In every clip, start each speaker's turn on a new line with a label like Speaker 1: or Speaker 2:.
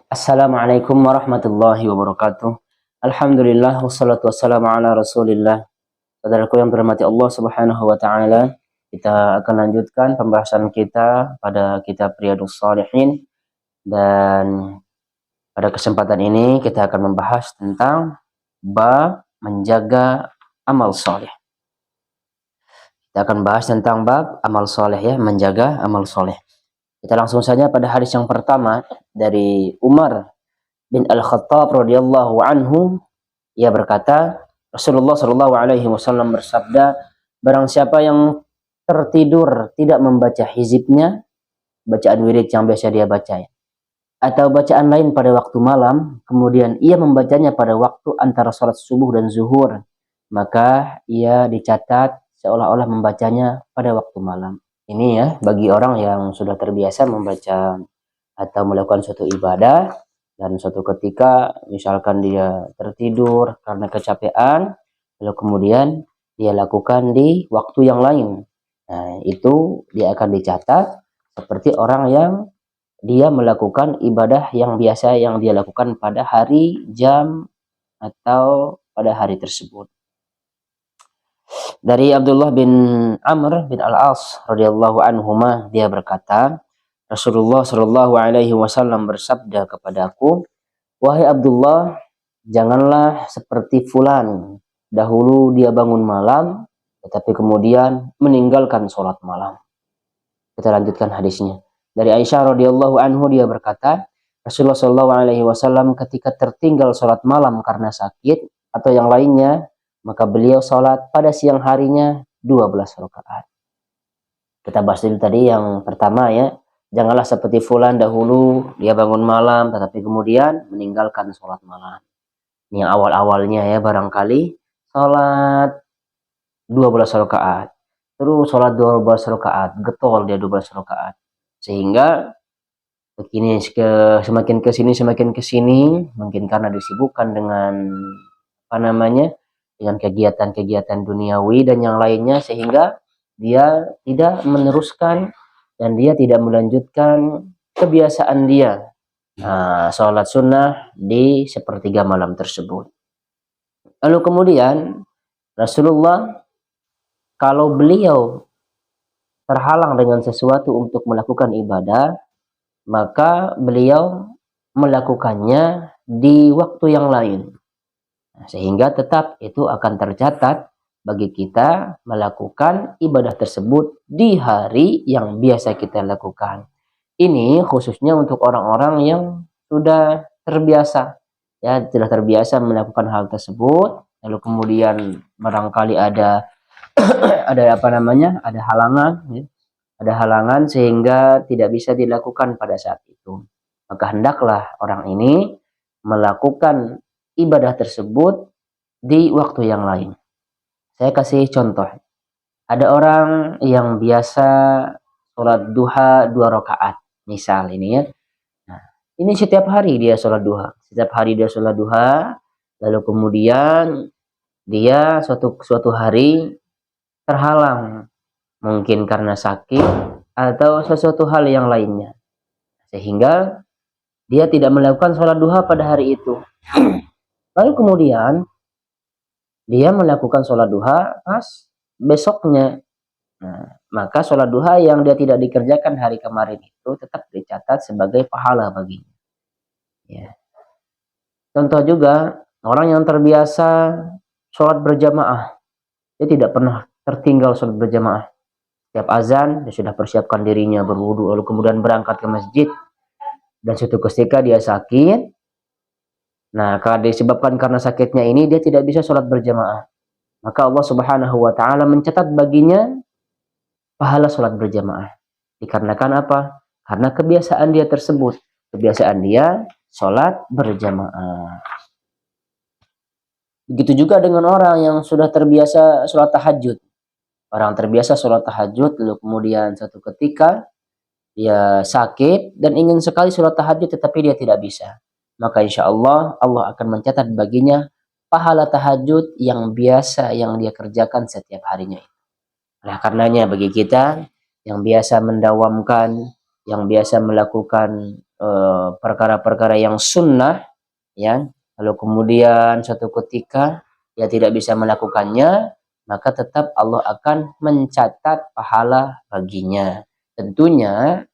Speaker 1: Assalamualaikum warahmatullahi wabarakatuh. Alhamdulillah wassalatu wassalamu ala Rasulillah. Saudaraku yang dirahmati Allah Subhanahu wa taala, kita akan lanjutkan pembahasan kita pada kitab Riyadhus Shalihin, dan pada kesempatan ini kita akan membahas tentang bab menjaga amal soleh. Kita akan bahas tentang bab amal soleh, ya, menjaga amal soleh. Kita langsung saja pada hadis yang pertama dari Umar bin Al-Khattab radhiyallahu anhu. Ia berkata, Rasulullah shallallahu alaihi wasallam bersabda, barang siapa yang tertidur tidak membaca hizibnya, bacaan wirid yang biasa dia baca, atau bacaan lain pada waktu malam, kemudian ia membacanya pada waktu antara salat subuh dan zuhur, maka ia dicatat seolah-olah membacanya pada waktu malam. Ini ya, bagi orang yang sudah terbiasa membaca atau melakukan suatu ibadah, dan suatu ketika misalkan dia tertidur karena kecapean, lalu kemudian dia lakukan di waktu yang lain, nah itu dia akan dicatat seperti orang yang dia melakukan ibadah yang biasa yang dia lakukan pada hari, jam, atau pada hari tersebut. Dari Abdullah bin Amr bin Al-As radhiyallahu anhuma, dia berkata, Rasulullah shallallahu alaihi wasallam bersabda kepadaku, wahai Abdullah, janganlah seperti fulan. Dahulu dia bangun malam, tetapi kemudian meninggalkan sholat malam. Kita lanjutkan hadisnya. Dari Aisyah radhiyallahu anhu, dia berkata, Rasulullah shallallahu alaihi wasallam ketika tertinggal sholat malam karena sakit atau yang lainnya, maka beliau sholat pada siang harinya 12 rakaat. Kita bahas dulu tadi yang pertama, ya. Janganlah seperti fulan, dahulu dia bangun malam tetapi kemudian meninggalkan sholat malam. Ini yang awal-awalnya, ya, barangkali sholat 12 rakaat, terus sholat 12 rakaat, getol dia 12 rakaat, sehingga begini, semakin ke sini, mungkin karena disibukkan dengan dengan kegiatan-kegiatan duniawi dan yang lainnya, sehingga dia tidak meneruskan dan dia tidak melanjutkan kebiasaan dia, sholat sunnah di sepertiga malam tersebut. Lalu kemudian Rasulullah, kalau beliau terhalang dengan sesuatu untuk melakukan ibadah, maka beliau melakukannya di waktu yang lain, sehingga tetap itu akan tercatat bagi kita melakukan ibadah tersebut di hari yang biasa kita lakukan. Ini khususnya untuk orang-orang yang sudah terbiasa, ya, sudah terbiasa melakukan hal tersebut, lalu kemudian barangkali ada ada halangan, ya, ada halangan sehingga tidak bisa dilakukan pada saat itu. Maka hendaklah orang ini melakukan ibadah tersebut di waktu yang lain. Saya kasih contoh. Ada orang yang biasa sholat duha 2 rakaat, misal ini, ya. Nah, ini setiap hari dia sholat duha. Setiap hari dia sholat duha, lalu kemudian dia suatu hari terhalang, mungkin karena sakit atau sesuatu hal yang lainnya, sehingga dia tidak melakukan sholat duha pada hari itu. Lalu kemudian dia melakukan sholat duha pas besoknya. Nah, maka sholat duha yang dia tidak dikerjakan hari kemarin itu tetap dicatat sebagai pahala baginya. Ya. Contoh juga orang yang terbiasa sholat berjamaah, dia tidak pernah tertinggal sholat berjamaah. Setiap azan dia sudah persiapkan dirinya, berwudu, lalu kemudian berangkat ke masjid. Dan suatu ketika dia sakit. Nah, disebabkan karena sakitnya ini dia tidak bisa sholat berjamaah, maka Allah Subhanahu wa taala mencatat baginya pahala sholat berjamaah. Dikarenakan apa? Karena kebiasaan dia tersebut, kebiasaan dia sholat berjamaah. Begitu juga dengan orang yang sudah terbiasa sholat tahajud. Orang terbiasa sholat tahajud, lalu kemudian satu ketika dia sakit dan ingin sekali sholat tahajud tetapi dia tidak bisa, maka insya Allah Allah akan mencatat baginya pahala tahajud yang biasa yang dia kerjakan setiap harinya. Nah, karenanya bagi kita yang biasa mendawamkan, yang biasa melakukan perkara-perkara yang sunnah, ya, lalu kemudian suatu ketika dia tidak bisa melakukannya, maka tetap Allah akan mencatat pahala baginya. Tentunya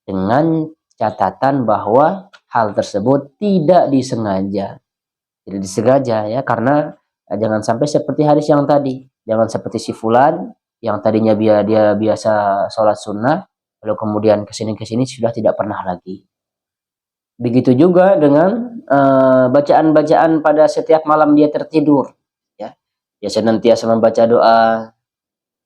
Speaker 1: dengan catatan bahwa hal tersebut tidak disengaja. Tidak disengaja ya, karena jangan sampai seperti hadis yang tadi. Jangan seperti si fulan yang tadinya dia biasa sholat sunnah, lalu kemudian kesini sudah tidak pernah lagi. Begitu juga dengan bacaan-bacaan pada setiap malam dia tertidur. Ya, dia senantiasa membaca doa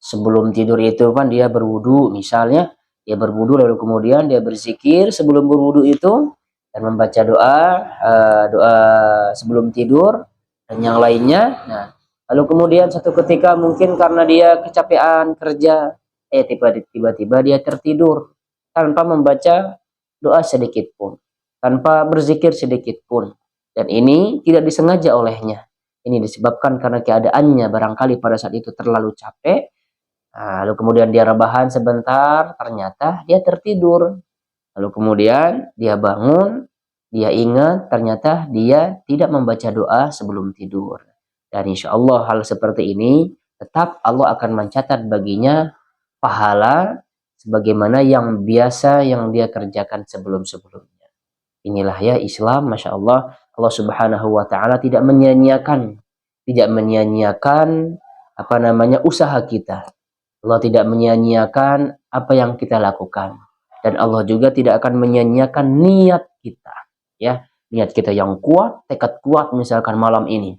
Speaker 1: sebelum tidur itu kan dia berwudu, misalnya dia berwudu lalu kemudian dia berzikir sebelum berwudu itu dan membaca doa sebelum tidur dan yang lainnya. Nah, lalu kemudian satu ketika mungkin karena dia kecapean kerja, tiba-tiba dia tertidur tanpa membaca doa sedikit pun, tanpa berzikir sedikit pun. Dan ini tidak disengaja olehnya. Ini disebabkan karena keadaannya barangkali pada saat itu terlalu capek. Nah, lalu kemudian dia rebahan sebentar, ternyata dia tertidur. Lalu kemudian dia bangun, dia ingat ternyata dia tidak membaca doa sebelum tidur. Dan insya Allah hal seperti ini tetap Allah akan mencatat baginya pahala sebagaimana yang biasa yang dia kerjakan sebelum-sebelumnya. Inilah ya Islam, Masya Allah. Allah Subhanahu wa Ta'ala tidak menyia-nyiakan, usaha kita. Allah tidak menyia-nyiakan apa yang kita lakukan, dan Allah juga tidak akan menyia-nyiakan niat kita, ya, niat kita yang kuat, tekad kuat. Misalkan malam ini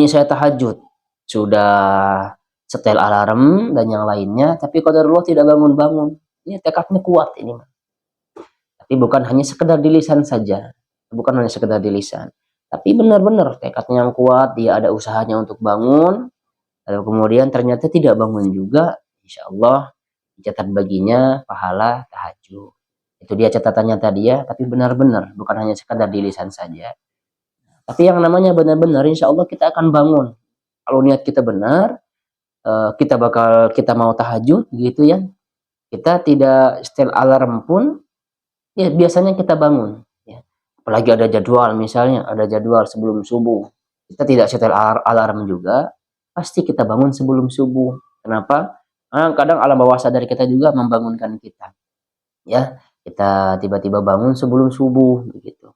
Speaker 1: saya tahajud, sudah setel alarm dan yang lainnya, tapi qadarullah tidak bangun-bangun. Ini tekadnya kuat ini. Tapi bukan hanya sekedar di lisan saja, tapi benar-benar tekadnya yang kuat, dia ada usahanya untuk bangun. Lalu kemudian ternyata tidak bangun juga, insya Allah dicatat baginya pahala tahajud. Itu dia catatannya tadi ya, tapi benar-benar, bukan hanya sekadar di lisan saja. Tapi yang namanya benar-benar, insya Allah kita akan bangun. Kalau niat kita benar, kita mau tahajud gitu ya, kita tidak setel alarm pun, ya biasanya kita bangun. Ya. Apalagi ada jadwal, misalnya ada jadwal sebelum subuh, kita tidak setel alarm juga, pasti kita bangun sebelum subuh. Kenapa? Kadang alam bawah sadar kita juga membangunkan kita. Ya, kita tiba-tiba bangun sebelum subuh begitu.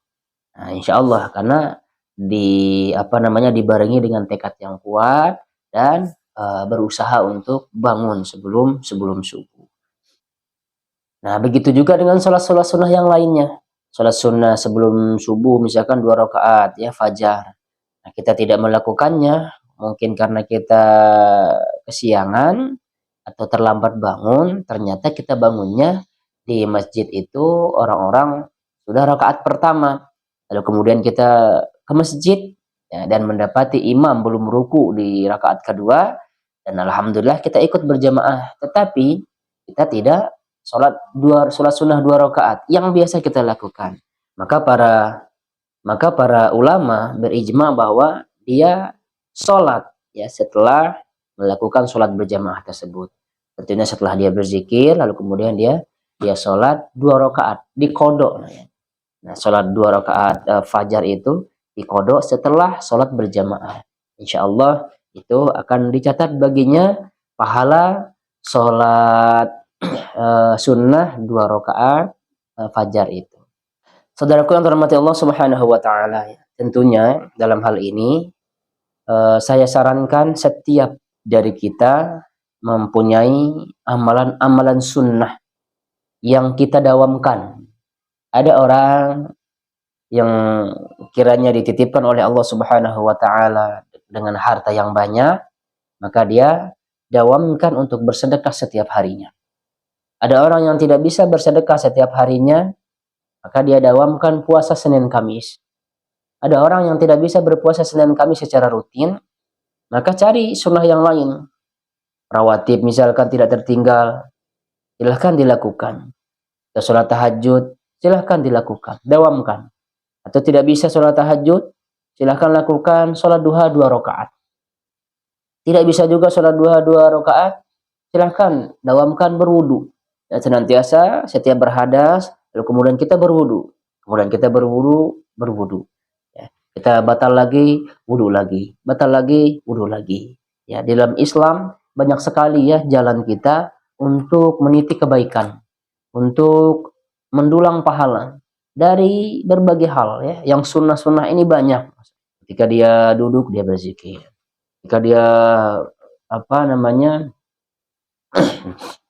Speaker 1: Nah, insya Allah karena dibarengi dengan tekad yang kuat dan berusaha untuk bangun sebelum subuh. Nah, begitu juga dengan sholat sunnah yang lainnya. Sholat sunnah sebelum subuh misalkan 2 rakaat ya fajar. Nah, kita tidak melakukannya mungkin karena kita kesiangan atau terlambat bangun, ternyata kita bangunnya di masjid itu orang-orang sudah rakaat pertama. Lalu kemudian kita ke masjid ya, dan mendapati imam belum ruku di rakaat kedua, dan alhamdulillah kita ikut berjamaah. Tetapi kita tidak sholat sunnah 2 rakaat yang biasa kita lakukan. Maka para ulama berijma bahwa dia sholat ya setelah melakukan sholat berjamaah tersebut. Tentunya setelah dia berzikir, lalu kemudian dia sholat 2 rakaat dikodok. Nah, sholat 2 rakaat fajar itu dikodok setelah sholat berjamaah. Insya Allah itu akan dicatat baginya pahala sholat sunnah 2 rakaat fajar itu. Saudaraku yang terhormati Allah Subhanahu wa Ta'ala, tentunya dalam hal ini saya sarankan setiap dari kita mempunyai amalan-amalan sunnah yang kita dawamkan. Ada orang yang kiranya dititipkan oleh Allah Subhanahu wa Ta'ala dengan harta yang banyak, maka dia dawamkan untuk bersedekah setiap harinya. Ada orang yang tidak bisa bersedekah setiap harinya, maka dia dawamkan puasa Senin Kamis. Ada orang yang tidak bisa berpuasa Senin Kamis secara rutin, maka cari sunnah yang lain. Rawatib misalkan tidak tertinggal, silahkan dilakukan. Atau sholat tahajud, silahkan dilakukan, dawamkan. Atau tidak bisa sholat tahajud, silahkan lakukan sholat duha 2 rakaat. Tidak bisa juga sholat duha 2 rakaat, silahkan dawamkan berwudu. Dan senantiasa setiap berhadas lalu kemudian kita berwudu, kemudian kita berwudu. Ya. Kita batal lagi, wudu lagi, batal lagi, wudu lagi. Ya, di dalam Islam banyak sekali ya jalan kita untuk meniti kebaikan, untuk mendulang pahala dari berbagai hal ya. Yang sunnah-sunnah ini banyak. Ketika dia duduk dia berzikir. Ketika dia apa namanya?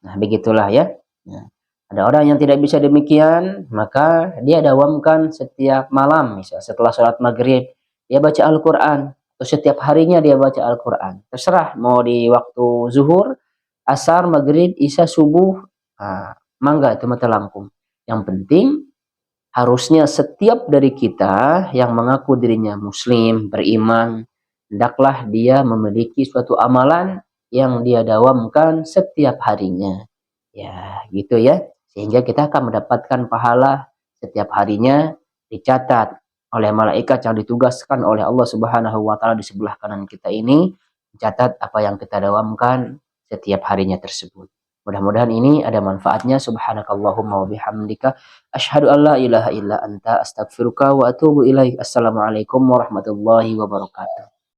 Speaker 1: Nah, begitulah ya. Nah, ada orang yang tidak bisa demikian, maka dia dawamkan setiap malam, misalnya setelah sholat maghrib, dia baca Al-Quran, atau setiap harinya dia baca Al-Quran. Terserah, mau di waktu zuhur, asar, maghrib, isya, subuh, nah, mangga itu mata langkung. Yang penting, harusnya setiap dari kita yang mengaku dirinya muslim, beriman, hendaklah dia memiliki suatu amalan yang dia dawamkan setiap harinya. Ya, gitu ya. Sehingga kita akan mendapatkan pahala setiap harinya, dicatat oleh malaikat yang ditugaskan oleh Allah Subhanahu wa taala di sebelah kanan kita ini, mencatat apa yang kita dawamkan setiap harinya tersebut. Mudah-mudahan ini ada manfaatnya. Subhanakallahumma wa bihamdika asyhadu an la ilaha illa anta astaghfiruka wa atubu ilaik. Assalamualaikum warahmatullahi wabarakatuh.